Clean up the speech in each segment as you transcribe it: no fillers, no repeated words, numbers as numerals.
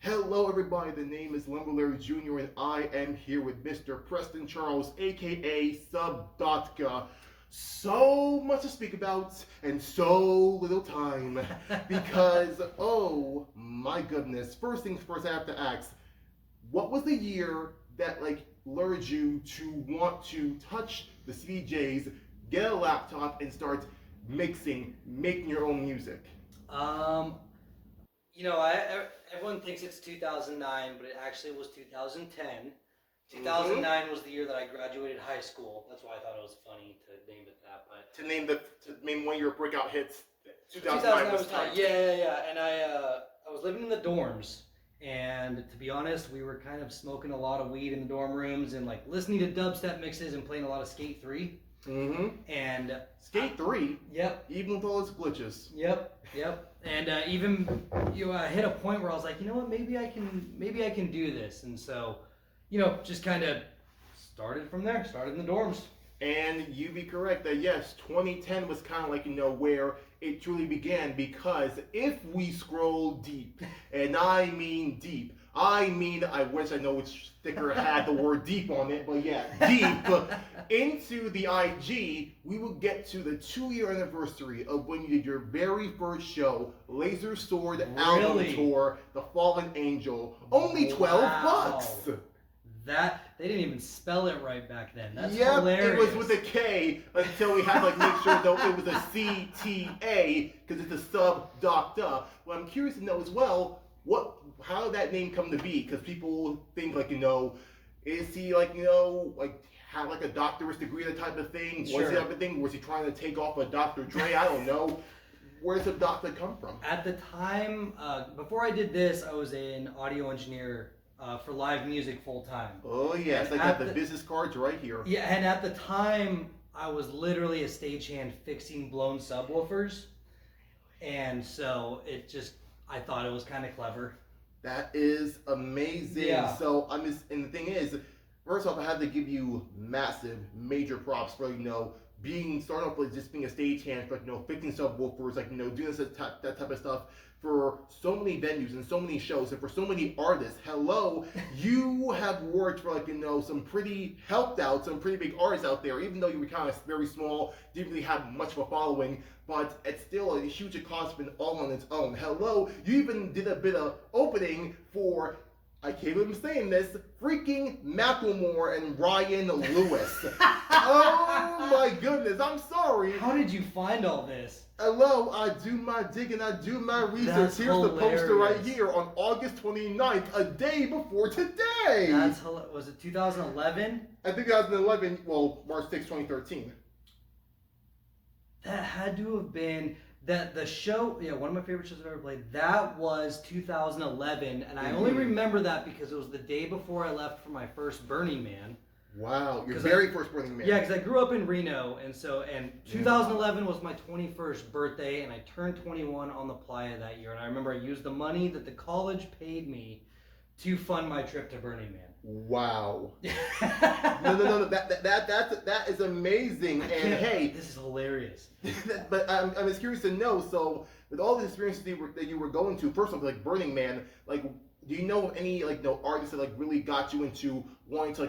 Hello everybody, the name is Lumberlarry Jr. and I am here with Mr. Preston Charles, aka SubDocta. So much to speak about and so little time because, oh my goodness. First things first, I have to ask, what was the year that lured you to want to touch the CDJs, get a laptop and start making your own music? Everyone thinks it's 2009, but it actually was 2010. 2009 was the year that I graduated high school. That's why I thought it was funny to name it that. But To name one of your breakout hits, 2009 was tight. Yeah. And I was living in the dorms, and to be honest, we were kind of smoking a lot of weed in the dorm rooms and listening to dubstep mixes and playing a lot of Skate 3. And Skate 3? Yep. Even with all its glitches. Yep. And I hit a point where I was like, you know what, maybe I can do this. And so, just kind of started from there, started in the dorms. And you be correct that yes, 2010 was kind of where it truly began, because if we scroll deep, and I mean deep, I wish I know which sticker had the word deep on it, but yeah, deep into the IG, we will get to the 2-year anniversary of when you did your very first show, Laser Sword Album Tour, The Fallen Angel. Only 12 bucks. That they didn't even spell it right back then. That's hilarious. It was with a K until we had to make sure that it was a CTA because it's a SubDocta. Well, I'm curious to know as well how did that name come to be? Because people think is he had a doctorate degree, that type of thing? Sure. Was he type of thing? Was he trying to take off a Dr. Dre? I don't know. Where does SubDocta come from? At the time, before I did this, I was an audio engineer for live music full time. Oh yes, I got the business cards right here. Yeah, and at the time, I was literally a stagehand fixing blown subwoofers, and so I thought it was kind of clever. That is amazing. Yeah. So and the thing is, first off, I have to give you massive, major props for starting off with just being a stagehand, fixing subwoofers, doing that type of stuff for so many venues and so many shows and for so many artists. Hello, you have worked for helped out some pretty big artists out there, even though you were kind of very small, didn't really have much of a following, but it's still a huge accomplishment all on its own. Hello, you even did a bit of opening for, I can't even saying this, freaking Macklemore and Ryan Lewis. Oh my goodness, I'm sorry. How did you find all this? Hello, I do my digging, I do my research. That's Here's hilarious. The poster right here on August 29th, a day before today. Was it 2011? I think 2011, well, March 6, 2013. That had to have been the show. Yeah, one of my favorite shows I've ever played. That was 2011, and I only remember that because it was the day before I left for my first Burning Man. Wow, your very first Burning Man. Yeah, because I grew up in Reno, and 2011 was my 21st birthday, and I turned 21 on the playa that year. And I remember I used the money that the college paid me to fund my trip to Burning Man. Wow. No. That is amazing. And hey, this is hilarious. But I'm just curious to know. So, with all the experiences that you were going to, first off, Burning Man, do you know of any artists that really got you into wanting to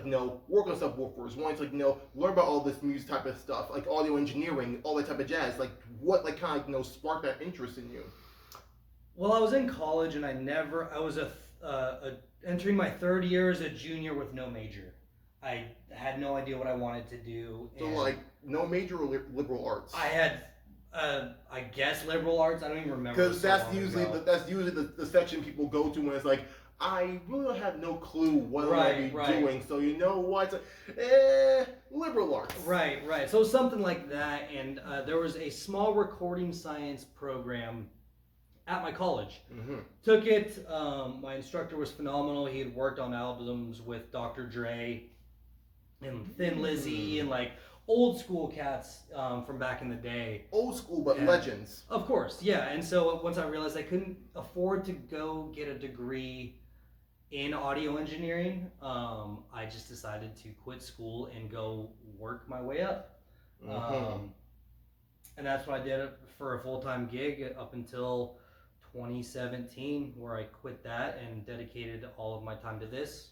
work on subwoofers, wanting to learn about all this music type of stuff, audio engineering, all that type of jazz? What sparked that interest in you? Well, I was in college and I was entering my third year as a junior with no major. I had no idea what I wanted to do. So no major or liberal arts? I had I guess liberal arts. I don't even remember. Because that's usually the section people go to when it's I really have no clue what I'm going to be doing. So you know what? Liberal arts. Right. So something like that. And there was a small recording science program at my college. Mm-hmm. Took it. My instructor was phenomenal. He had worked on albums with Dr. Dre and Thin Lizzy and old school cats from back in the day. Old school, but legends. Of course, yeah. And so once I realized I couldn't afford to go get a degree in audio engineering, I just decided to quit school and go work my way up. Mm-hmm. And that's what I did for a full-time gig up until 2017 where I quit that and dedicated all of my time to this,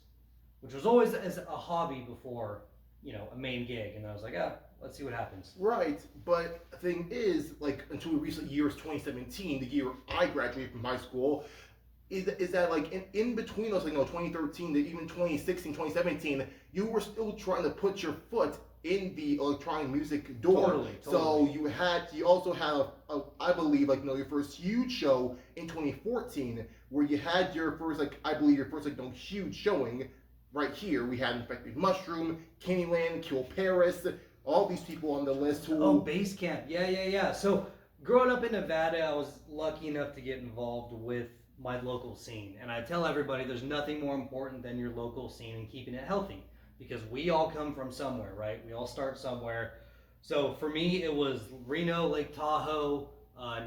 which was always as a hobby before, you know, a main gig. And I was like, let's see what happens. Right, but the thing is, like, until recent years, 2017, the year I graduated from high school, is that like in between those, like, 2013 to even 2016, 2017, you were still trying to put your foot in the electronic music door. Totally. So you also have, I believe, like, your first huge show in 2014, where you had your first, like, I believe your first, like, huge showing right here. We had Infected Mushroom, Candyland, Kill Paris, all these people on the list who... Base Camp. Yeah. So growing up in Nevada, I was lucky enough to get involved with my local scene. And I tell everybody there's nothing more important than your local scene and keeping it healthy, because we all come from somewhere, right? We all start somewhere. So for me, it was Reno, Lake Tahoe,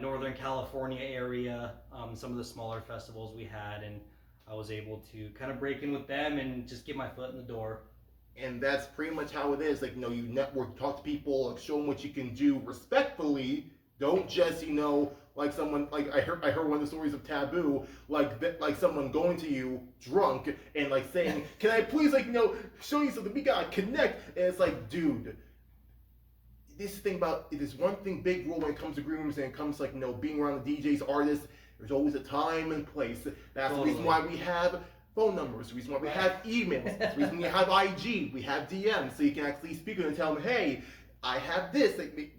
Northern California area, some of the smaller festivals we had, and I was able to kind of break in with them and just get my foot in the door. And that's pretty much how it is. Like, you network, talk to people, like, show them what you can do respectfully. Don't just, like someone, like I heard one of the stories of Taboo, like someone going to you drunk and like saying, "Can I please, like, show you something? We gotta connect." And it's like, dude, this thing about it is one thing, big rule when it comes to grooms and it comes to, like, being around the DJs, artists. There's always a time and place. That's the reason why we have phone numbers, the reason why we have emails, the reason we have IG, we have DMs, so you can actually speak and tell them, "Hey, I have this, like,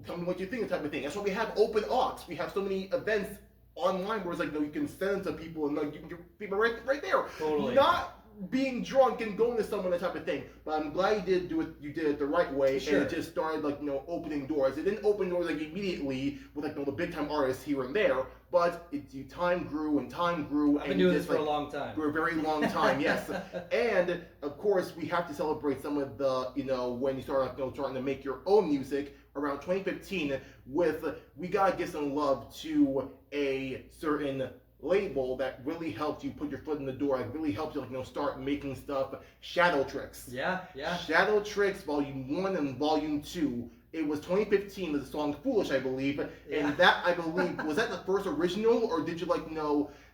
tell me what you think," type of thing. That's why we have open aux. We have so many events online where it's like, you can send them to people and, like, you can get people right there. Totally. Not being drunk and going to someone, that type of thing. But I'm glad you did it the right way. Sure. And it just started, like, opening doors. It didn't open doors, like, immediately with, like, the big time artists here and there, but time grew and time grew. I've been doing this for a long time. For a very long time, yes. And of course, we have to celebrate some of the, when you start, trying to make your own music around 2015 with, we gotta give some love to a certain label that really helped you put your foot in the door, that really helped you, start making stuff. ShadowTrix. Yeah. ShadowTrix Volume 1 and Volume 2. It was 2015 with the song Foolish, I believe. Yeah. And that, I believe, was that the first original, or did you,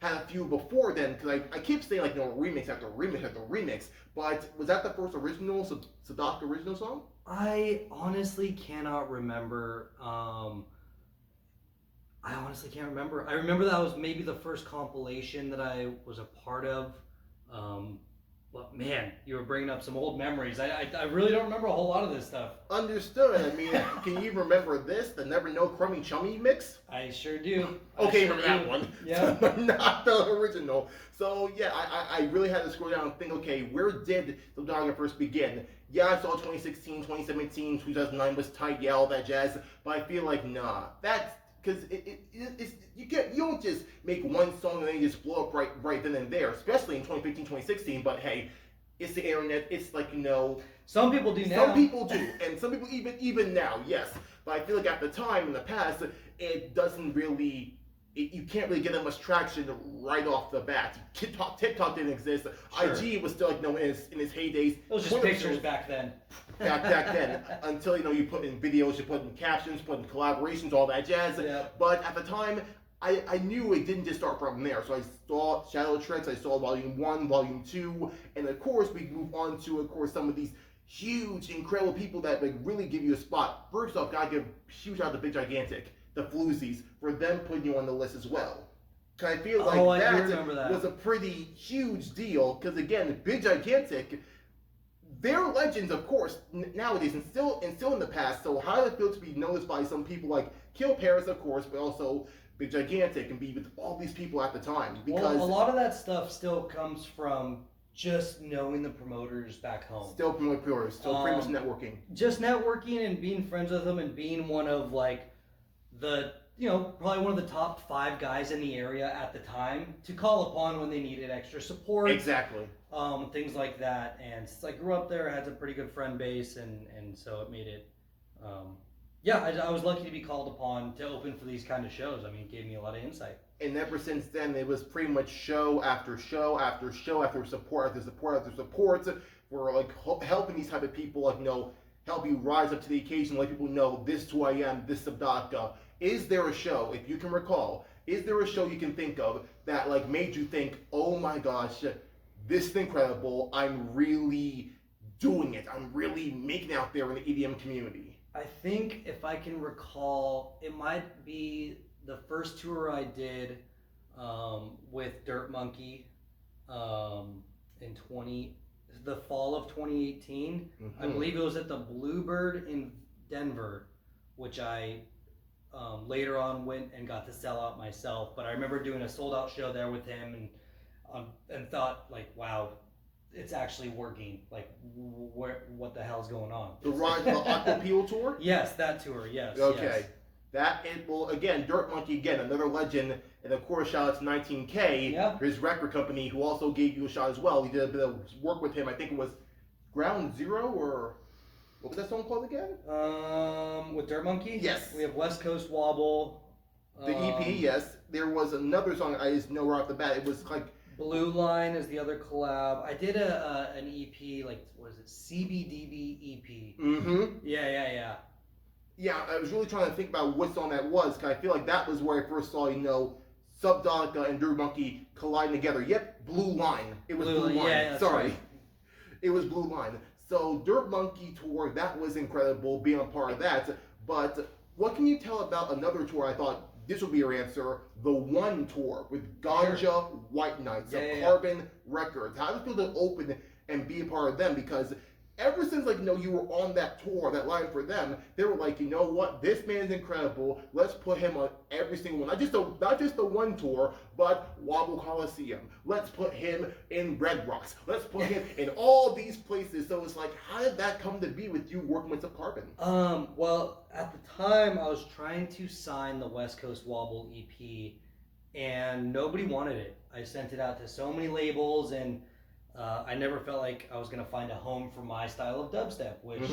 have a few before then? Because I keep saying, remix after remix after remix. But was that the first original, SubDocta original song? I honestly cannot remember. I honestly can't remember. I remember that was maybe the first compilation that I was a part of. But man, you were bringing up some old memories. I really don't remember a whole lot of this stuff. Understood. I mean, can you remember this, the Never Know Crummy Chummy mix? I sure do. Okay, remember that one. Yeah. But not the original. So yeah, I really had to scroll down and think, okay, where did SubDocta first begin? Yeah, I saw 2016, 2017, 2009 was tight, yeah, all that jazz. But I feel like, nah, that's because it's you don't just make one song and then you just blow up right then and there, especially in 2015, 2016. But hey, it's the internet. It's like, some people do now. Some people do, and some people even now, yes. But I feel like at the time in the past, it doesn't really. You can't really get that much traction right off the bat. TikTok didn't exist. Sure. IG was still, in its heydays. It was just pictures back then. Back then, until you put in videos, you put in captions, put in collaborations, all that jazz. Yeah. But at the time, I knew it didn't just start from there. So I saw ShadowTrix, I saw Volume 1, Volume 2, and of course we move on to, of course, some of these huge, incredible people that really give you a spot. First off, gotta give a huge out to Big Gigantic, the Floozies, for them putting you on the list as well. Cause I feel like that was a pretty huge deal. Because again, Big Gigantic, they're legends, of course, nowadays, and still in the past. So how does it feel to be noticed by some people like Kill Paris, of course, but also Big Gigantic, and be with all these people at the time? Because a lot of that stuff still comes from just knowing the promoters back home. Still promoters, still pretty much networking. Just networking and being friends with them and being one of the probably one of the top 5 guys in the area at the time to call upon when they needed extra support. Exactly. Things like that. And since I grew up there, I had a pretty good friend base, and so it made it. I was lucky to be called upon to open for these kind of shows. I mean, it gave me a lot of insight. And ever since then, it was pretty much show after show after show after support after support after support for helping these type of people help you rise up to the occasion, let people know this is who I am, this SubDocta. Is there a show, if you can recall, is there a show you can think of that like made you think, oh my gosh, this is incredible, I'm really doing it, I'm really making it out there in the EDM community? I think if I can recall, it might be the first tour I did with Dirt Monkey in the fall of 2018. Mm-hmm. I believe it was at the Bluebird in Denver, which I later on went and got to sell out myself. But I remember doing a sold out show there with him and thought like, wow, it's actually working. Like, what the hell's going on? The Aquapeel tour? Yes, that tour. Yes. Okay. Yes. Well, again, Dirt Monkey, again, another legend, and of course, shout out to 19K, his record company, who also gave you a shot as well. We did a bit of work with him. I think it was Ground Zero, or what was that song called again? With Dirt Monkey? Yes. We have West Coast Wobble. The EP, yes. There was another song I just know right off the bat. It was like Blue Line is the other collab. I did an EP, like, what is it? CBDB EP. Mm-hmm. Yeah. Yeah, I was really trying to think about what song that was, because I feel like that was where I first saw, SubDocta and Dirt Monkey colliding together. Yep, Blue Line. It was Blue Line. Yeah, sorry. Right. It was Blue Line. So Dirt Monkey tour, that was incredible, being a part of that. But what can you tell about another tour? I thought this would be your answer. The One tour with Ganja White Knight, SubCarbon Records. How does it feel to open and be a part of them? Because ever since, you were on that tour, that line for them, they were like, you know what, this man's incredible. Let's put him on every single one. Not just the One tour, but Wobble Coliseum. Let's put him in Red Rocks. Let's put him in all these places. So it's like, how did that come to be with you working with SubCarbon? Well, at the time, I was trying to sign the West Coast Wobble EP, and nobody wanted it. I sent it out to so many labels, and I never felt like I was going to find a home for my style of dubstep, which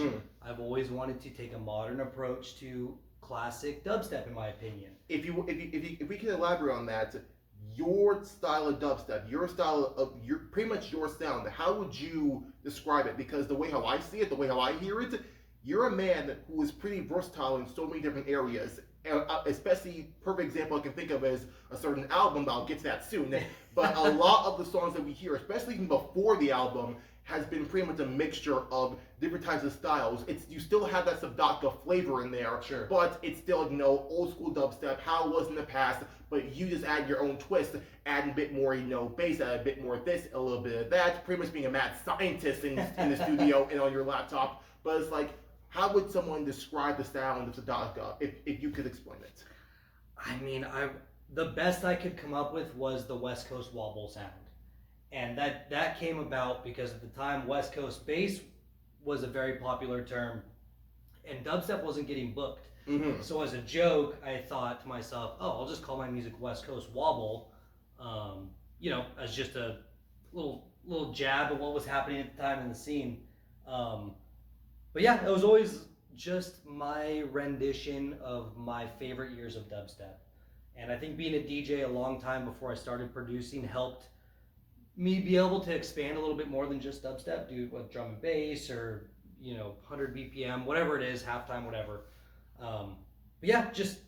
I've always wanted to take a modern approach to classic dubstep, in my opinion. If we can elaborate on that, your style of dubstep, pretty much your sound, how would you describe it? Because the way how I see it, the way how I hear it, you're a man who is pretty versatile in so many different areas. Especially, perfect example I can think of is a certain album, but I'll get to that soon. But a lot of the songs that we hear, especially even before the album, has been pretty much a mixture of different types of styles. You still have that SubDocta flavor in there, sure, but it's still old school dubstep, how it was in the past. But you just add your own twist, add a bit more bass, add a bit more of this, a little bit of that. Pretty much being a mad scientist in the studio and on your laptop. But it's like, how would someone describe the sound of SubDocta if you could explain it? I mean, the best I could come up with was the West Coast Wobble sound. And that came about because at the time, West Coast bass was a very popular term, and dubstep wasn't getting booked. Mm-hmm. So as a joke, I thought to myself, I'll just call my music West Coast Wobble, as just a little jab of what was happening at the time in the scene. But yeah, it was always just my rendition of my favorite years of dubstep. And I think being a DJ a long time before I started producing helped me be able to expand a little bit more than just dubstep, do with drum and bass or, 100 BPM, whatever it is, halftime, whatever. But yeah, just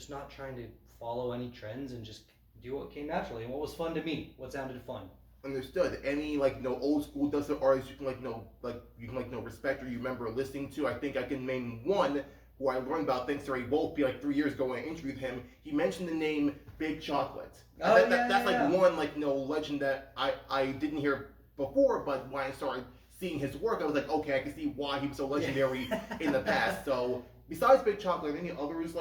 not trying to follow any trends and just do what came naturally and what was fun to me, what sounded fun. Understood. Any old school dubstep artists you can respect or you remember listening to? I think I can name one who I learned about thanks to Ray Wolf 3 years ago when I interviewed him. He mentioned the name Big Chocolate. That's one legend that I didn't hear before, but when I started seeing his work, I was like, okay, I can see why he was so legendary in the past. So besides Big Chocolate, any others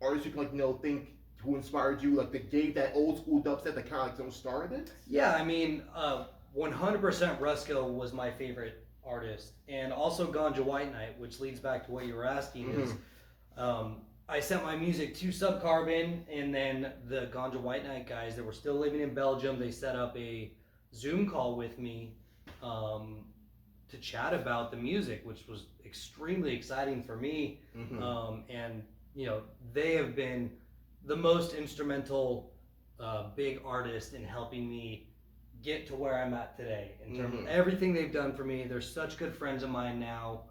artists you can think who inspired you, that gave that old school dubstep that kind of started it? Yeah, I mean, 100% Rusko was my favorite artist, and also Ganja White Knight, which leads back to what you were asking. Is I sent my music to SubCarbon, and then the Ganja White Knight guys that were still living in Belgium, they set up a Zoom call with me to chat about the music, which was extremely exciting for me. And they have been the most instrumental big artist in helping me get to where I'm at today in terms of everything they've done for me. They're such good friends of mine now,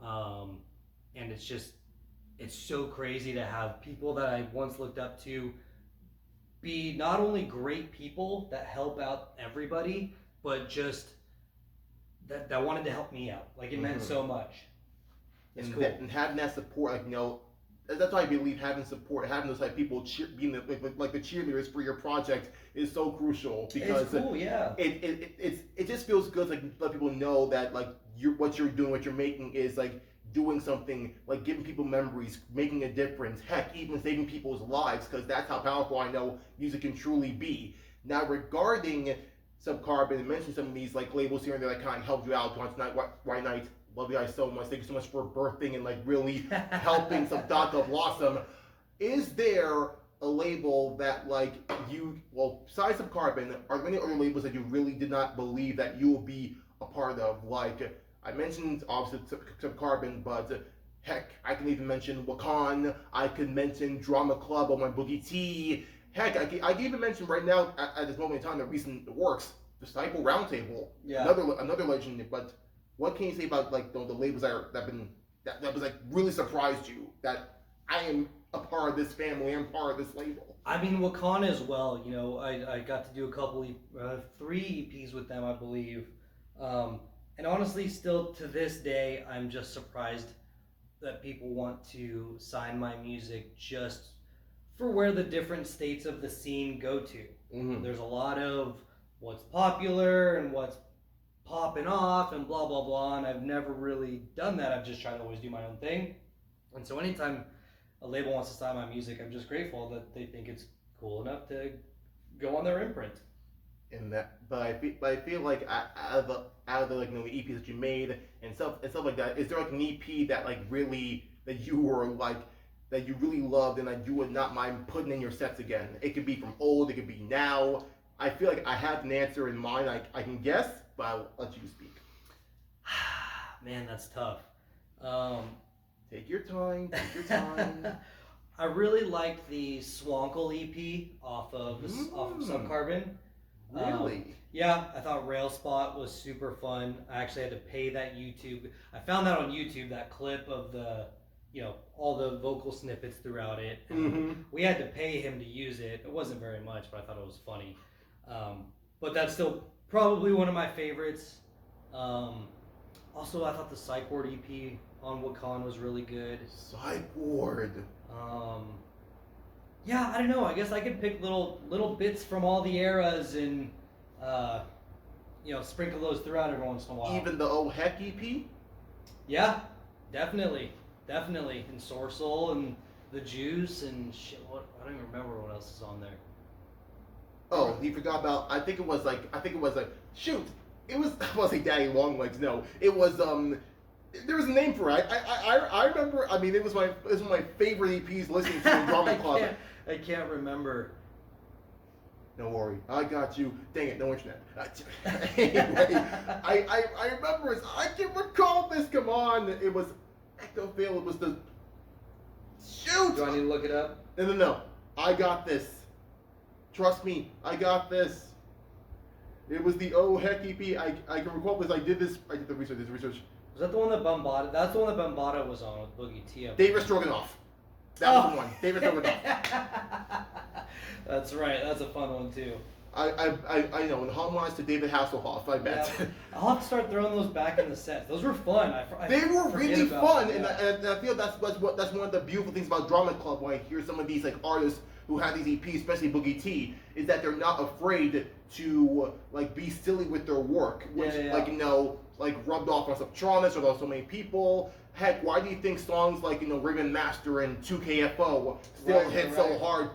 and it's so crazy to have people that I once looked up to be not only great people that help out everybody, but just that wanted to help me out. Like, it meant so much. It's cool. And having that support, like, that's why I believe having support, having those type of people being like the cheerleaders for your project is so crucial, because it's cool, yeah. It just feels good to, like, let people know that, like, what you're doing, what you're making is like doing something, like giving people memories, making a difference, heck, even saving people's lives, because that's how powerful I know music can truly be. Now, regarding SubCarbon, and mention some of these like labels here and there that kind of helped you out, Ganja White Knight. Love you guys so much. Thank you so much for birthing and like really helping SubDocta blossom. Is there a label that like besides SubCarbon, are there any other labels that you really did not believe that you will be a part of? Like, I mentioned obviously SubCarbon, but heck, I can even mention Waakan. I could mention Drama Club on my Boogie T. Heck, I can even mention right now at this moment in time the recent works, Disciple Roundtable. Yeah. Another legend, but. What can you say about like the labels that was like really surprised you that I am a part of this family, I'm part of this label? I mean, Waakan as well. You know, I got to do a couple, 3 EPs with them, I believe. And honestly, still to this day, I'm just surprised that people want to sign my music just for where the different states of the scene go to. Mm-hmm. There's a lot of what's popular and what's popping off and blah blah blah, and I've never really done that. I've just tried to always do my own thing. And so anytime a label wants to sign my music, I'm just grateful that they think it's cool enough to go on their imprint. But I feel like out of the like the EPs that you made and stuff like that, is there like an EP that like really that you were like that you really loved and that you would not mind putting in your sets again? It could be from old, it could be now. I feel like I have an answer in mind. I can guess, but I'll let you speak. Man, that's tough. Take your time. I really liked the Swankle EP off of SubCarbon. Really? Yeah, I thought Rail Spot was super fun. I actually had to pay that YouTube. I found that on YouTube, that clip of the, all the vocal snippets throughout it. And we had to pay him to use it. It wasn't very much, but I thought it was funny. But that's still probably one of my favorites. Also, I thought the Psych Ward EP on Waakan was really good. Psych Ward. Yeah, I don't know. I guess I could pick little bits from all the eras and sprinkle those throughout every once in a while. Even the Oh Heck EP? Yeah, definitely. And Sorcel and The Juice and shit. I don't even remember what else is on there. Oh, he forgot about. I think it was like. Shoot! It was. I was like Daddy Longlegs. No, it was. There was a name for it. I remember. I mean, it was one of my favorite EPs listening to in Drama Club. I can't remember. Don't worry, I got you. Dang it, no internet. Anyway, I remember it. I can recall this. Come on, it was Ectofil. It was the. Shoot! Do I need to look it up? No. I got this. Trust me, I got this. It was the Oh Heck EP. I can recall because I did the research. Was that the one that Bombada? That's the one that Bombada was on with Boogie T. David Stroganoff. That was the one. David Stroganoff. That's right. That's a fun one too. I know. And homage to David Hasselhoff, I bet. Yeah. I'll have to start throwing those back in the sets. Those were fun. They were really fun, and I feel that's one of the beautiful things about Drama Club when I hear some of these like artists who have these EPs, especially Boogie T, is that they're not afraid to like be silly with their work, which like rubbed off on Subtronics or so many people. Heck, why do you think songs like Raven Master and 2KFO still hit so hard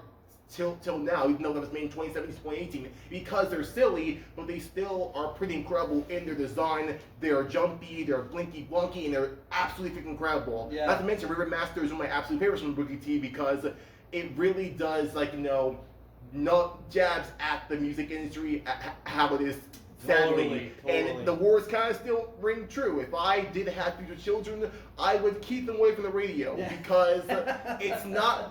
till now, even though that was made in 2017, 2018? Because they're silly, but they still are pretty incredible in their design. They're jumpy, they're blinky blunky, and they're absolutely freaking incredible. Yeah. Not to mention, Raven Master is one of my absolute favorites from Boogie T because it really does no jabs at the music industry, how it is. Sadly, totally. And the words kind of still ring true. If I did have future children, I would keep them away from the radio because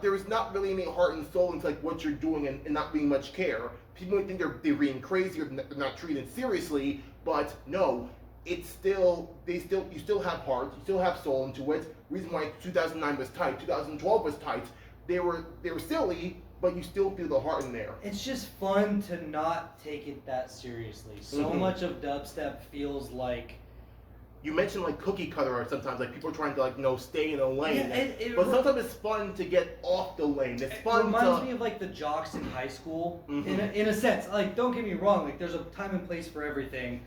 there's not really any heart and soul into like what you're doing and not being much care. People might think they're being crazy or they're not treated seriously, but no, you still have heart, you still have soul into it. Reason why 2009 was tight, 2012 was tight. They were silly, but you still feel the heart in there. It's just fun to not take it that seriously. So much of dubstep feels like... You mentioned like cookie cutter sometimes, like people are trying to like stay in a lane. Yeah, but sometimes it's fun to get off the lane. It's fun. It reminds me of like the jocks in high school, in a sense. Like, don't get me wrong, like there's a time and place for everything.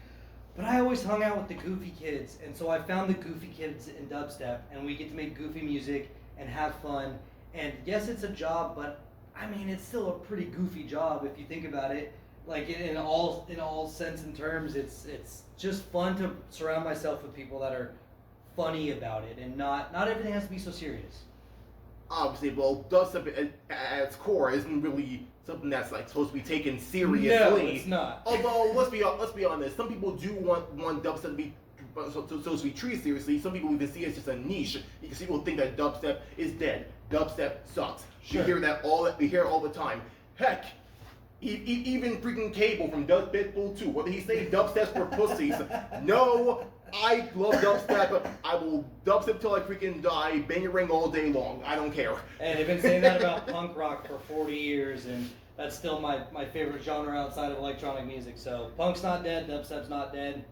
But I always hung out with the goofy kids, and so I found the goofy kids in dubstep, and we get to make goofy music and have fun. And yes, it's a job, but I mean, it's still a pretty goofy job if you think about it. Like in all sense and terms, it's just fun to surround myself with people that are funny about it, and not everything has to be so serious. Obviously, well, dubstep at its core isn't really something that's like supposed to be taken seriously. No, it's not. Although let's be honest, some people do want dubstep to be supposed to be treated seriously. Some people even see it as just a niche because people think that dubstep is dead. Dubstep sucks. Sure. We hear it all the time. Heck. Even freaking Cable from Dub Pitbull 2, what did he say? Dubstep's for pussies. No, I love dubstep. I will dubstep till I freaking die, bang a ring all day long. I don't care. And they've been saying that about punk rock for 40 years, and that's still my favorite genre outside of electronic music. So punk's not dead, dubstep's not dead.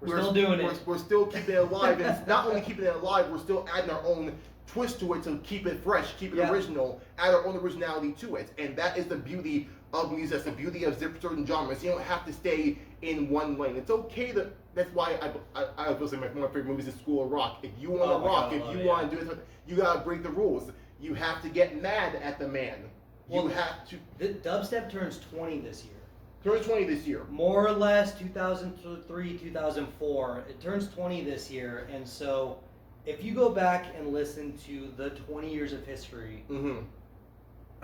We're still doing it. We're still keeping it alive, and not only keeping it alive, we're still adding our own twist to it to keep it fresh, keep it original, add our own originality to it. And that is the beauty of music. That's the beauty of certain genres. You don't have to stay in one lane. It's okay to. That's why I was saying one of my favorite movies is School of Rock. If you want to rock, if you want to do it, you gotta break the rules. You have to get mad at the man. You have to. The dubstep turns 20 this year. Turns 20 this year. More or less 2003, 2004. It turns 20 this year, and so if you go back and listen to the 20 years of history.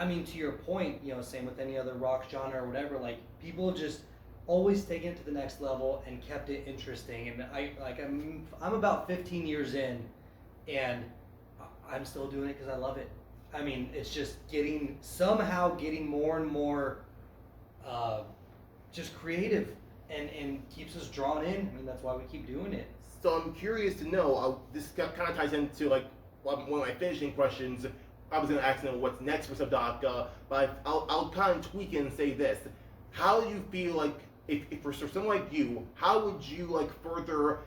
I mean, to your point, same with any other rock genre or whatever, like, people just always taken it to the next level and kept it interesting. And I'm about 15 years in, and I'm still doing it because I love it. I mean, it's just somehow getting more and more just creative and keeps us drawn in. I mean, that's why we keep doing it. So I'm curious to know, this kind of ties into like one of my finishing questions. I was going to ask them what's next for SubDocta, but I'll kind of tweak it and say this. How do you feel like, if for someone like you, how would you like further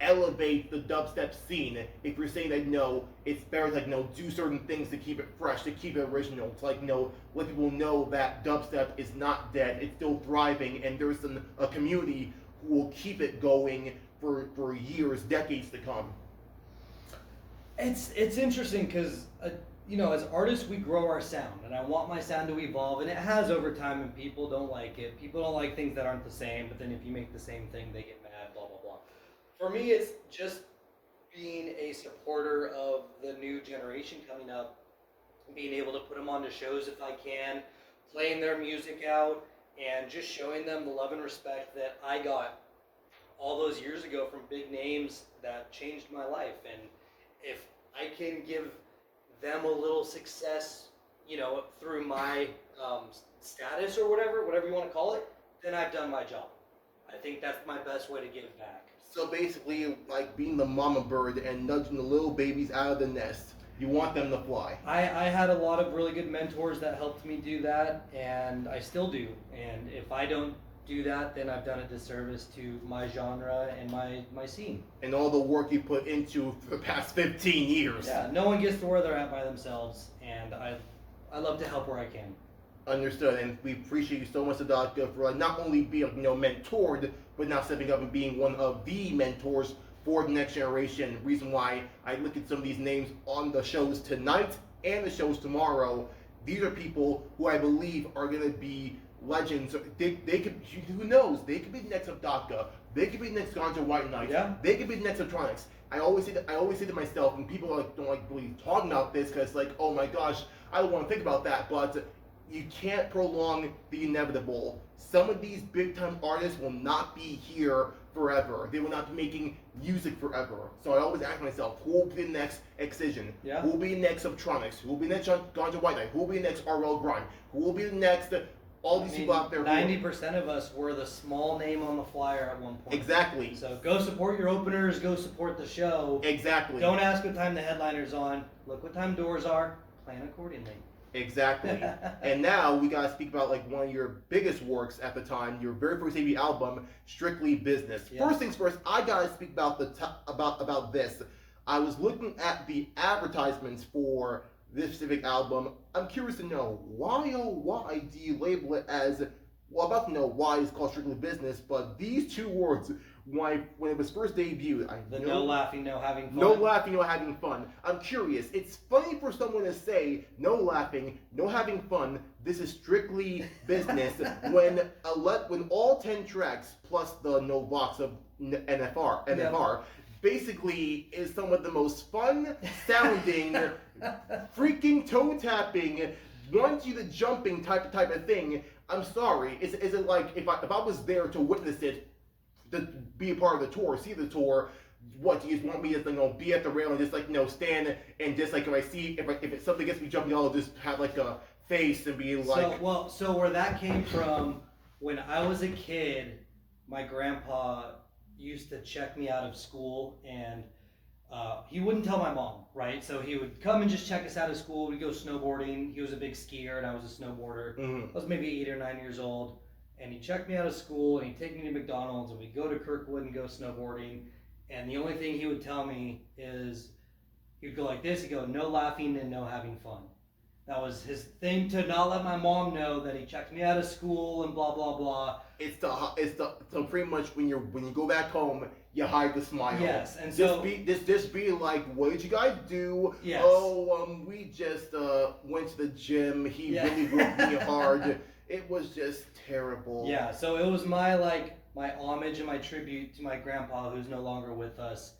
elevate the dubstep scene if you're saying that it's better to do certain things to keep it fresh, to keep it original, to let people know that dubstep is not dead, it's still thriving, and there's a community who will keep it going for years, decades to come? It's interesting because as artists, we grow our sound, and I want my sound to evolve, and it has over time, and people don't like it. People don't like things that aren't the same, but then if you make the same thing, they get mad, blah, blah, blah. For me, it's just being a supporter of the new generation coming up, being able to put them onto shows if I can, playing their music out, and just showing them the love and respect that I got all those years ago from big names that changed my life. And if I can give them a little success, through my status or whatever you want to call it, then I've done my job. I think that's my best way to give back. So basically, like being the mama bird and nudging the little babies out of the nest. You want them to fly. I had a lot of really good mentors that helped me do that, and I still do. And if I don't do that, then I've done a disservice to my genre and my scene. And all the work you put into for the past 15 years. Yeah, no one gets to where they're at by themselves, and I love to help where I can. Understood, and we appreciate you so much, SubDocta, for not only being mentored, but now stepping up and being one of the mentors for the next generation. Reason why I look at some of these names on the shows tonight and the shows tomorrow, these are people who I believe are going to be legends. They could, who knows, they could be the next SubDocta, they could be the next Ganja White Knight, they could be the next ShadowTrix. I always say to myself, and people don't really talk about this because oh my gosh, I don't want to think about that, but you can't prolong the inevitable. Some of these big time artists will not be here forever. They will not be making music forever. So I always ask myself, who will be the next Excision? Who will be the next ShadowTrix? Who will be the next Ganja White Knight? Who will be the next RL Grime? Who will be the next all these people out there? 90% of us were the small name on the flyer at one point. Exactly. So go support your openers, go support the show. Exactly. Don't ask what time the headliner's on. Look what time doors are. Plan accordingly. Exactly. And now we gotta speak about like one of your biggest works at the time, your very first debut album, Strictly Business. Yeah. First things first, I gotta speak about about this. I was looking at the advertisements for this specific album. I'm curious to know why, oh why do you label it as, well, I'm about to know why it's called Strictly Business, but these two words, when it was first debuted, no laughing, no having fun. No laughing, no having fun. I'm curious. It's funny for someone to say no laughing, no having fun. This is strictly business. when all 10 tracks plus the no box of NFR basically is some of the most fun sounding, freaking toe tapping, wants you to jumping type of thing. I'm sorry. Is it like if I was there to witness it, to be a part of the tour, see the tour, what do you just want me to be at the rail and just stand and just like if something gets me jumping, I'll just have like a face and be like. So where that came from, when I was a kid, my grandpa used to check me out of school, and he wouldn't tell my mom, right? So he would come and just check us out of school. We'd go snowboarding. He was a big skier and I was a snowboarder. I was maybe 8 or 9 years old. And he'd check me out of school, and he'd take me to McDonald's, and we'd go to Kirkwood and go snowboarding. And the only thing he would tell me is, he'd go like this, he'd go, no laughing and no having fun. That was his thing, to not let my mom know that he checked me out of school and blah, blah, blah. So pretty much when you go back home, you hide the smile. Yes, and so just be like, what did you guys do? Yes. Oh, we just went to the gym. He really worked me hard. It was just terrible. Yeah, so it was my homage and my tribute to my grandpa, who's no longer with us,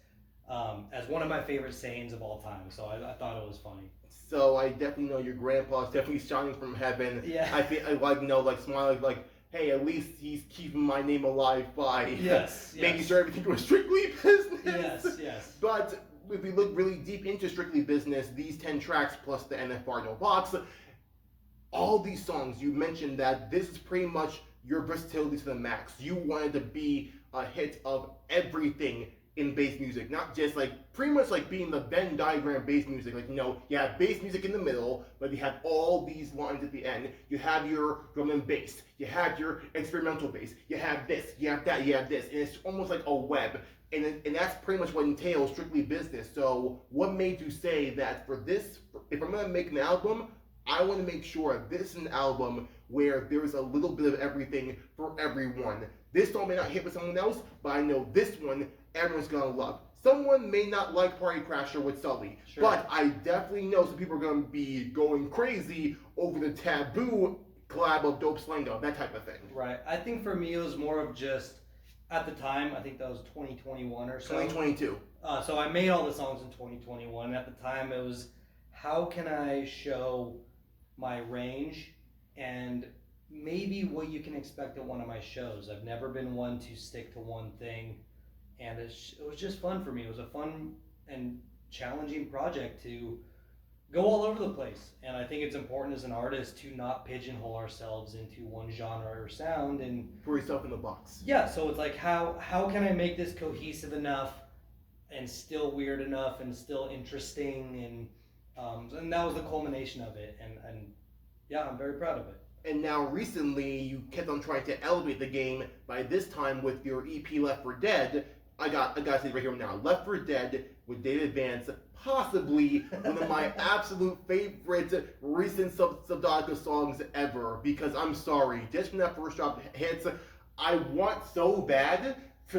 as one of my favorite sayings of all time. So I thought it was funny. So I definitely know your grandpa's definitely shining from heaven. Yeah. I feel smiling like, hey, at least he's keeping my name alive by making sure everything was strictly business. Yes. But if we look really deep into Strictly Business, these 10 tracks plus the NFR no box, all these songs, you mentioned that this is pretty much your versatility to the max. You wanted to be a hit of everything in bass music, not just pretty much being the Venn diagram bass music. You have bass music in the middle, but you have all these lines at the end. You have your drum and bass, you have your experimental bass, you have this, you have that, you have this, and it's almost like a web. And that's pretty much what entails Strictly Business. So what made you say that for this, if I'm gonna make an album, I want to make sure this is an album where there's a little bit of everything for everyone. This song may not hit with someone else, but I know this one everyone's gonna love. Someone may not like Party Crasher with Sully, but I definitely know some people are gonna be going crazy over the Taboo collab of Dope Slango, that type of thing. Right. I think for me it was more of just, at the time, I think that was 2021 or so. 2022. So I made all the songs in 2021. At the time it was, how can I show my range and maybe what you can expect at one of my shows. I've never been one to stick to one thing, and it was just fun for me. It was a fun and challenging project to go all over the place, and I think it's important as an artist to not pigeonhole ourselves into one genre or sound and put yourself in the box. Yeah, so it's like, how can I make this cohesive enough and still weird enough and still interesting, and that was the culmination of it, and yeah, I'm very proud of it. And now recently, you kept on trying to elevate the game. By this time, with your EP Left 4 Dead, I gotta say right here now, Left 4 Dead with David Vance, possibly one of my absolute favorite recent SubDocta songs ever. Because I'm sorry, just when that first drop hits, I want so bad to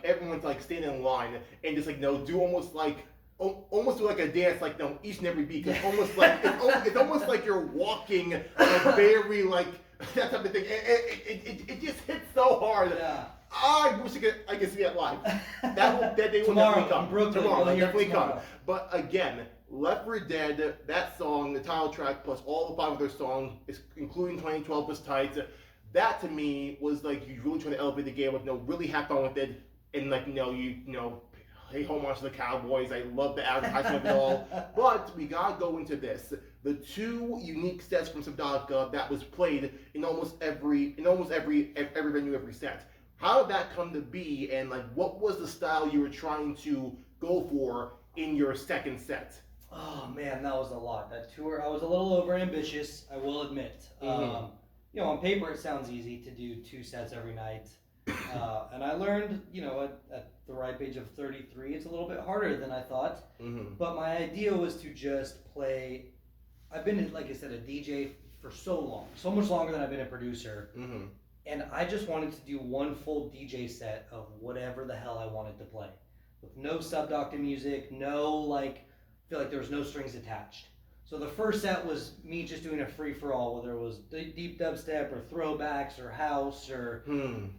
everyone's standing in line and just do almost do a dance each and every beat, because it's almost like you're walking very that type of thing. It just hits so hard. Yeah. I wish I could see that live. That day will definitely come. Tomorrow, definitely come. But again, Left 4 Dead, that song, the title track, plus all the 5 other songs, including 2012 was tight. That to me was you really trying to elevate the game really have fun with it, and hey, homage to the Cowboys. I love the advertisement of it all. But we gotta go into this. The 2 unique sets from SubDocta that was played in almost every venue, every set. How did that come to be, and what was the style you were trying to go for in your second set? Oh man, that was a lot. That tour, I was a little over ambitious, I will admit. You know, on paper it sounds easy to do 2 sets every night. And I learned, you know, at the ripe age of 33, it's a little bit harder than I thought. But my idea was to just play. I've been, like I said, a DJ for so long, so much longer than I've been a producer. And I just wanted to do one full DJ set of whatever the hell I wanted to play. With no SubDocta music, no, like, I feel like there was no strings attached. So the first set was me just doing a free-for-all, whether it was deep dubstep or throwbacks or house or...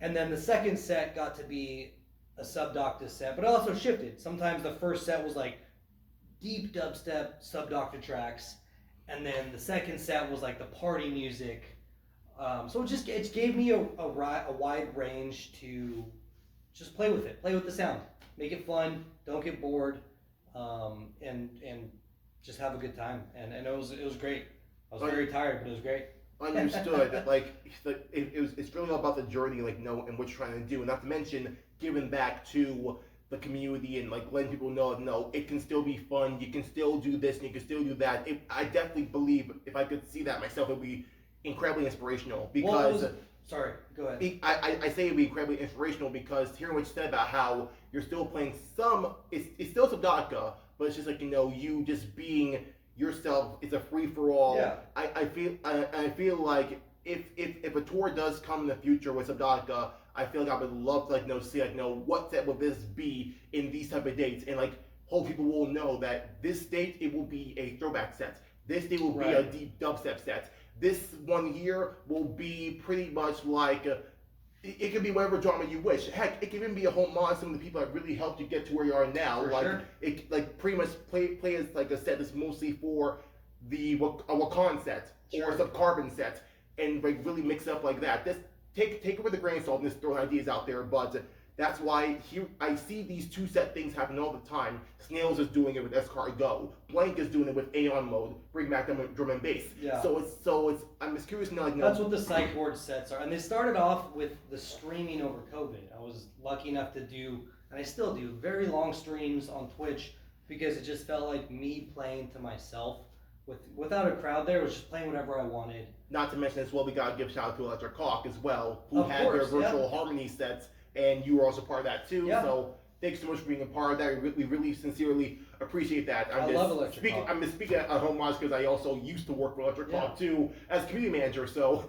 And then the second set got to be a SubDocta set, but it also shifted. Sometimes the first set was like deep dubstep SubDocta tracks, and then the second set was like the party music. So it gave me a wide range to just play with it, play with the sound, make it fun, don't get bored, and just have a good time. And it was great. I was very tired, but it was great. Understood. It's really all about the journey, like, and what you're trying to do, and not to mention giving back to the community and like letting people know, no, it can still be fun. You can still do this and you can still do that. I definitely believe if I could see that myself, it would be incredibly inspirational because. Sorry, go ahead. I say it'd be incredibly inspirational because hearing what you said about how you're still playing it's still SubDocta, but it's just like, you just being yourself. It's a free for all. Yeah. I feel like if a tour does come in the future with SubDocta, I feel like I would love to see what set would this be in these type of dates, and hope people will know that this date it will be a throwback set. This date will be a deep dubstep set. This one year will be pretty much like it could be whatever genre you wish. Heck, it could even be a homage to some of the people that really helped you get to where you are now. It pretty much play as like a set that's mostly for a Waakan set or a SubCarbon set, and really mix up like that. This take it with a grain of salt and just throw ideas out there, but that's why I see these 2 set things happen all the time. Snails is doing it with SCAR-Go. Blank is doing it with Aeon mode. Bring back drum and bass. Yeah. So it's. I'm just curious now. That's what the psych board sets are, and they started off with the streaming over COVID. I was lucky enough to do, and I still do, very long streams on Twitch because it just felt like me playing to myself without a crowd there. It was just playing whatever I wanted. Not to mention as well, we gotta give shout out to Electric Hawk as well, who had their virtual harmony sets. And you were also part of that too. Yeah. So thanks so much for being a part of that. We really sincerely appreciate that. I love Electric Hawk. I'm just speaking at homage because I also used to work for Electric Hawk too as community manager. So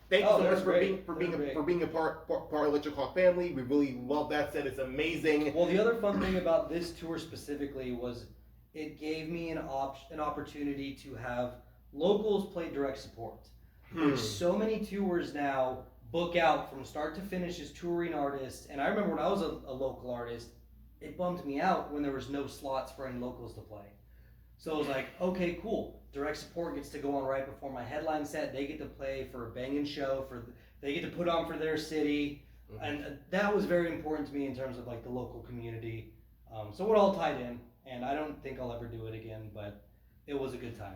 thank you so much for being a part of Electric Hawk family. We really love that set. It's amazing. Well, the other fun thing about this tour specifically was it gave me an opportunity to have locals play direct support. There's so many tours now book out from start to finish as touring artists, and I remember when I was a local artist, it bummed me out when there was no slots for any locals to play. So I was like, okay, cool, direct support gets to go on right before my headline set. They get to play for a banging show, they get to put on for their city, and that was very important to me in terms of the local community. So it all tied in, and I don't think I'll ever do it again, but it was a good time.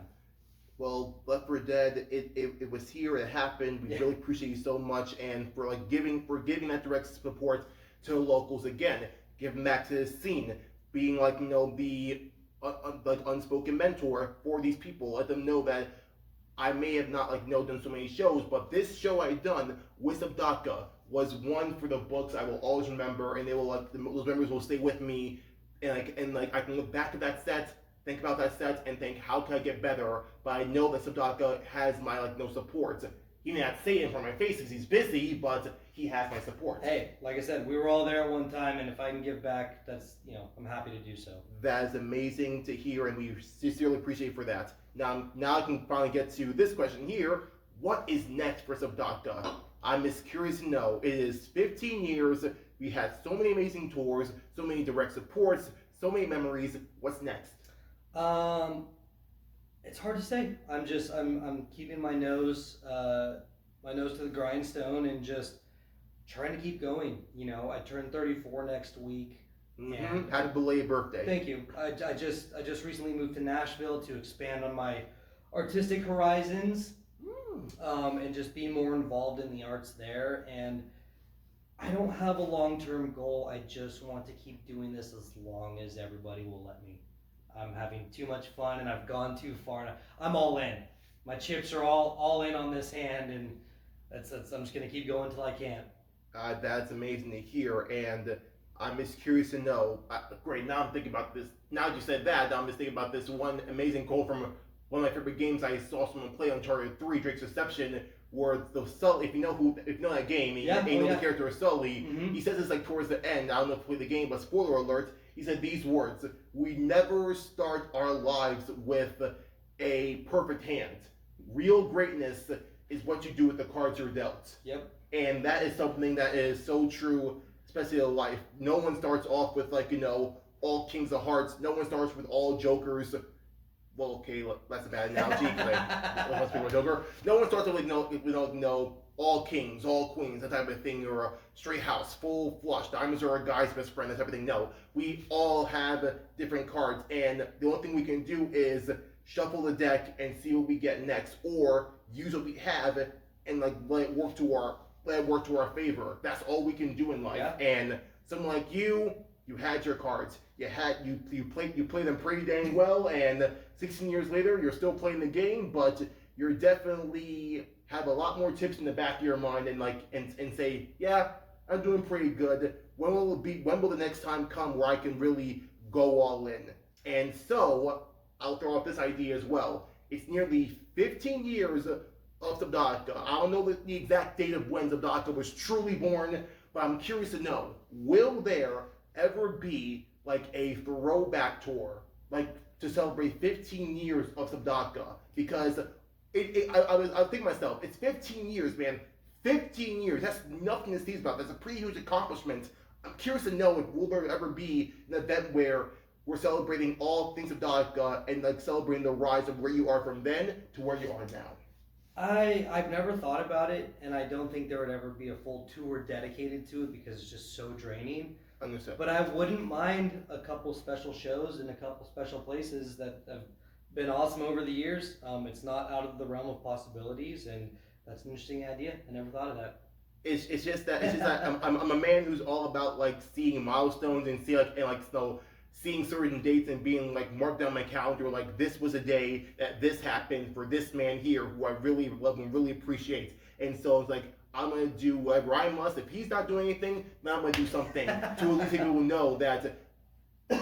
Well, Left 4 Dead, it was here, it happened. We really appreciate you so much, and for giving that direct support to the locals again, giving back to the scene, being the unspoken mentor for these people. Let them know that I may have not done so many shows, but this show I done with SubDocta was one for the books. I will always remember, and they will those memories will stay with me, and I can look back at that set. Think about that set and think, how can I get better? But I know that SubDocta has my support. He may not say it in front of my face because he's busy, but he has my support. Hey, like I said, we were all there at one time, and if I can give back, that's I'm happy to do so. That is amazing to hear, and we sincerely appreciate for that. Now I can finally get to this question here. What is next for SubDocta? I'm just curious to know. It is 15 years. We had so many amazing tours, so many direct supports, so many memories. What's next? It's hard to say. I'm keeping my nose to the grindstone and just trying to keep going. I turn 34 next week. And happy belated birthday. Thank you. I just recently moved to Nashville to expand on my artistic horizons, and just be more involved in the arts there. And I don't have a long-term goal. I just want to keep doing this as long as everybody will let me. I'm having too much fun and I've gone too far. And I'm all in. My chips are all in on this hand, and that's I'm just gonna keep going until I can't. That's amazing to hear, and I'm just curious to know. Great, now I'm thinking about this. Now that you said that, I'm just thinking about this one amazing quote from one of my favorite games I saw someone play on Uncharted 3, Drake's Reception, where the Sully, if you know that game, and you know the character is Sully, he says this like towards the end. I don't know if you played the game, but spoiler alert. He said these words: "We never start our lives with a perfect hand. Real greatness is what you do with the cards you're dealt." Yep. And that is something that is so true, especially in life. No one starts off with all kings of hearts. No one starts with all jokers. Well, okay, that's a bad analogy because I don't want to speak about Joker. No one starts with all kings, all queens, that type of thing, or a straight house, full flush, diamonds are a guy's best friend, that type of thing. No, we all have different cards, and the only thing we can do is shuffle the deck and see what we get next, or use what we have and let it work to our favor. That's all we can do in life. Yeah. And someone like you had your cards. You played them pretty dang well, and 16 years later, you're still playing the game, but you're definitely have a lot more tips in the back of your mind, and say, yeah, I'm doing pretty good. When will the next time come where I can really go all in? And so I'll throw out this idea as well. It's nearly 15 years of SubDocta. I don't know the exact date of when SubDocta was truly born, but I'm curious to know, will there ever be like a throwback tour, like to celebrate 15 years of SubDocta? Because I was thinking to myself, it's 15 years, man. 15 years, that's nothing to sneeze about. That's a pretty huge accomplishment. I'm curious to know if will there ever be an event where we're celebrating all things SubDocta and like celebrating the rise of where you are from then to where you are now. I've never thought about it, and I don't think there would ever be a full tour dedicated to it because it's just so draining. Understood. But I wouldn't mind a couple special shows in a couple special places that have been awesome over the years. It's not out of the realm of possibilities, and that's an interesting idea. I never thought of that. It's just that I'm a man who's all about like seeing milestones and seeing certain dates and being like marked down my calendar, like this was a day that this happened for this man here who I really love and really appreciate. And so it's like, I'm going to do whatever I must. If he's not doing anything, then I'm going to do something to at least people will know that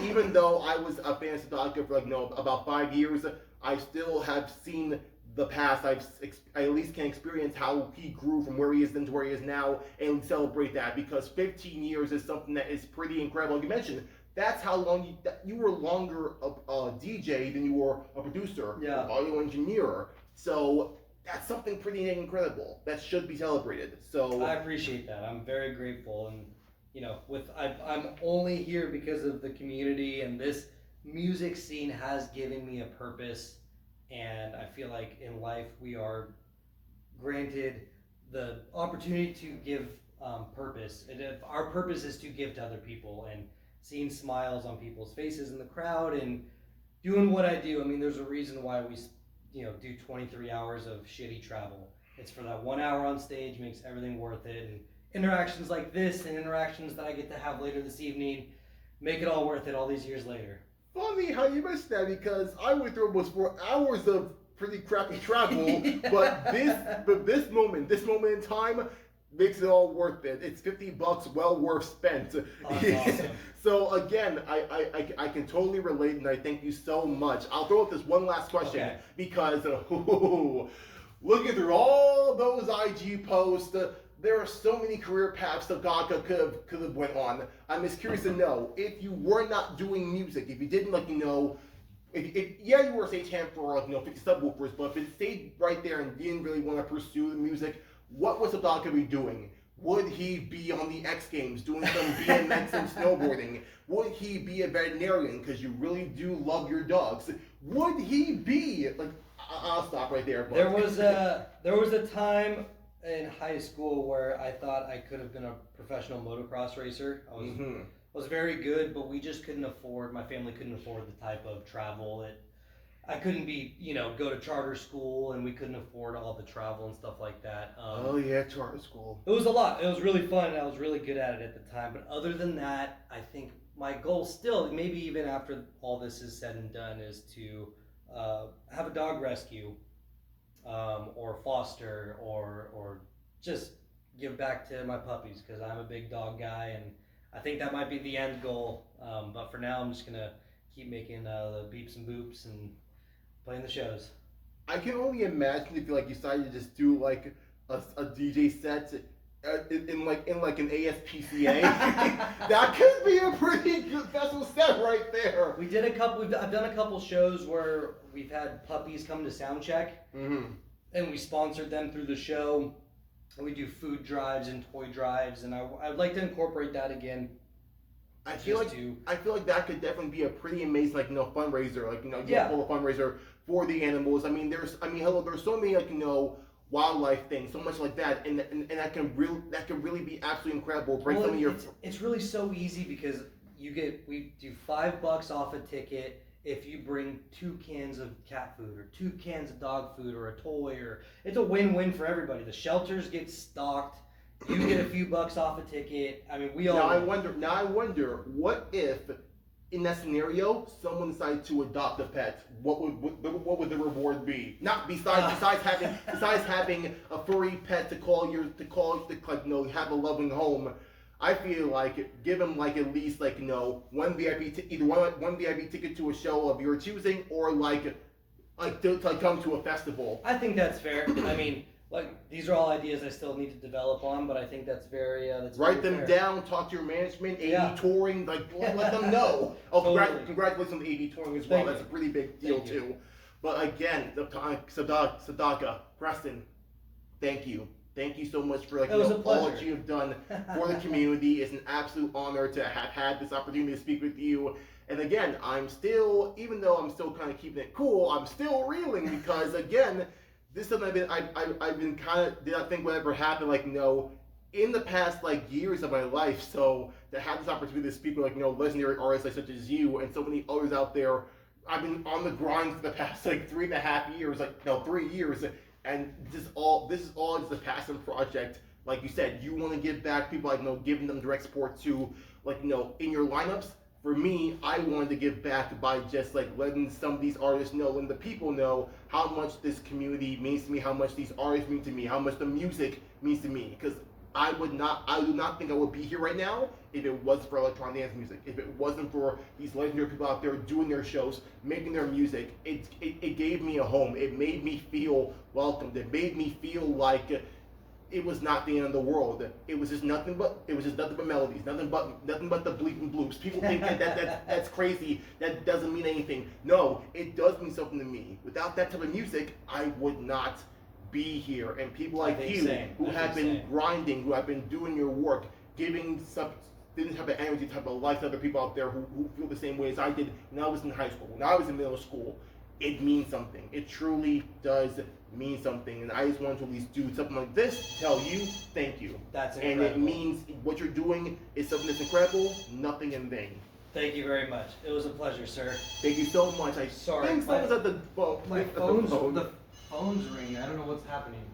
even though I was a fan of SubDocta for about 5 years, I still have seen the past. I at least can experience how he grew from where he is then to where he is now and celebrate that, because 15 years is something that is pretty incredible. Like you mentioned, that's how long you were longer a DJ than you were a producer, audio engineer. So that's something pretty incredible that should be celebrated. So I appreciate that. I'm very grateful, and I'm only here because of the community, and this music scene has given me a purpose. And I feel like in life we are granted the opportunity to give purpose, and if our purpose is to give to other people, and seeing smiles on people's faces in the crowd and doing what I do. I mean, there's a reason why we do 23 hours of shitty travel. It's for that 1 hour on stage makes everything worth it, and interactions like this and interactions that I get to have later this evening make it all worth it all these years later. Funny how you mentioned that, because I went through almost 4 hours of pretty crappy travel, but this moment in time makes it all worth it. It's $50 well worth spent. Awesome. So again, I can totally relate, and I thank you so much. I'll throw out this one last question, because looking through all those IG posts, there are so many career paths that SubDocta could have went on. I'm just curious to know, if you were not doing music, if you didn't you were a stagehand for 50 subwoofers, but if it stayed right there and didn't really want to pursue the music, what would SubDocta be doing? Would he be on the X Games doing some BMX and snowboarding? Would he be a veterinarian because you really do love your dogs? Would he be I'll stop right there. But. There was a time in high school where I thought I could have been a professional motocross racer. I was very good, but we just couldn't afford. My family couldn't afford the type of travel. I couldn't be, go to charter school, and we couldn't afford all the travel and stuff like that. Charter school. It was a lot. It was really fun, and I was really good at it at the time. But other than that, I think my goal still, maybe even after all this is said and done, is to have a dog rescue, or foster, or just give back to my puppies, because I'm a big dog guy, and I think that might be the end goal. But for now, I'm just gonna keep making the beeps and boops and playing the shows. I can only imagine if you like decided to just do like a DJ set in like an ASPCA. That could be a pretty good festival set right there. We did a couple. I've done a couple shows where we've had puppies come to sound check, and we sponsored them through the show. And we do food drives and toy drives, and I'd like to incorporate that again. I feel like that could definitely be a pretty amazing fundraiser, full fundraiser for the animals. There's so many wildlife things, so much like that, and that can really be absolutely incredible. It's really so easy because we do $5 off a ticket if you bring 2 cans of cat food or 2 cans of dog food or a toy, or it's a win-win for everybody. The shelters get stocked. You get a few bucks off a ticket. We all. Now I wonder, what if, in that scenario, someone decided to adopt a pet? What would the reward be? Not besides having a furry pet to have a loving home. I feel like give them at least one VIP ticket to a show of your choosing, or to come to a festival. I think that's fair. These are all ideas I still need to develop on, but I think that's very write them fair. Down. Talk to your management. AV touring, let them know. Oh, totally. Congratulations on the AV touring as well. That's a pretty big deal too. But again, SubDocta, Preston, thank you. Thank you so much for all that you have done for the community. It's an absolute honor to have had this opportunity to speak with you. And again, even though I'm still kind of keeping it cool, I'm still reeling because again, this is something I've been kind of did not think would ever happen. In the past years of my life. So to have this opportunity to speak with legendary artists such as you and so many others out there, I've been on the grind for the past 3.5 years, 3 years. And this is all just a passion project. Like you said, you want to give back people, giving them direct support to, in your lineups. For me, I wanted to give back by just letting some of these artists know and the people know how much this community means to me, how much these artists mean to me, how much the music means to me. Because I do not think I would be here right now if it wasn't for electronic dance music. If it wasn't for these legendary people out there doing their shows, making their music, it gave me a home. It made me feel welcomed. It made me feel like it was not the end of the world. It was just nothing but melodies, nothing but the bleeping bloops. People think that's crazy. That doesn't mean anything. No, it does mean something to me. Without that type of music, I would not be here. And people like you who have been grinding, who have been doing your work, giving some type of energy, type of life to other people out there who feel the same way as I did when I was in high school, when I was in middle school. It means something. It truly does mean something. And I just wanted to at least do something like this to tell you thank you. That's incredible. And it means what you're doing is something that's incredible, nothing in vain. Thank you very much. It was a pleasure, sir. Thank you so much. Sorry, think someone's at the phone. The phone's ringing. I don't know what's happening.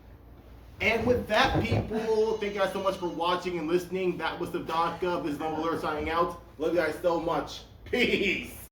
And with that, people, thank you guys so much for watching and listening. That was SubDocta. This is Noble Alert signing out. Love you guys so much. Peace.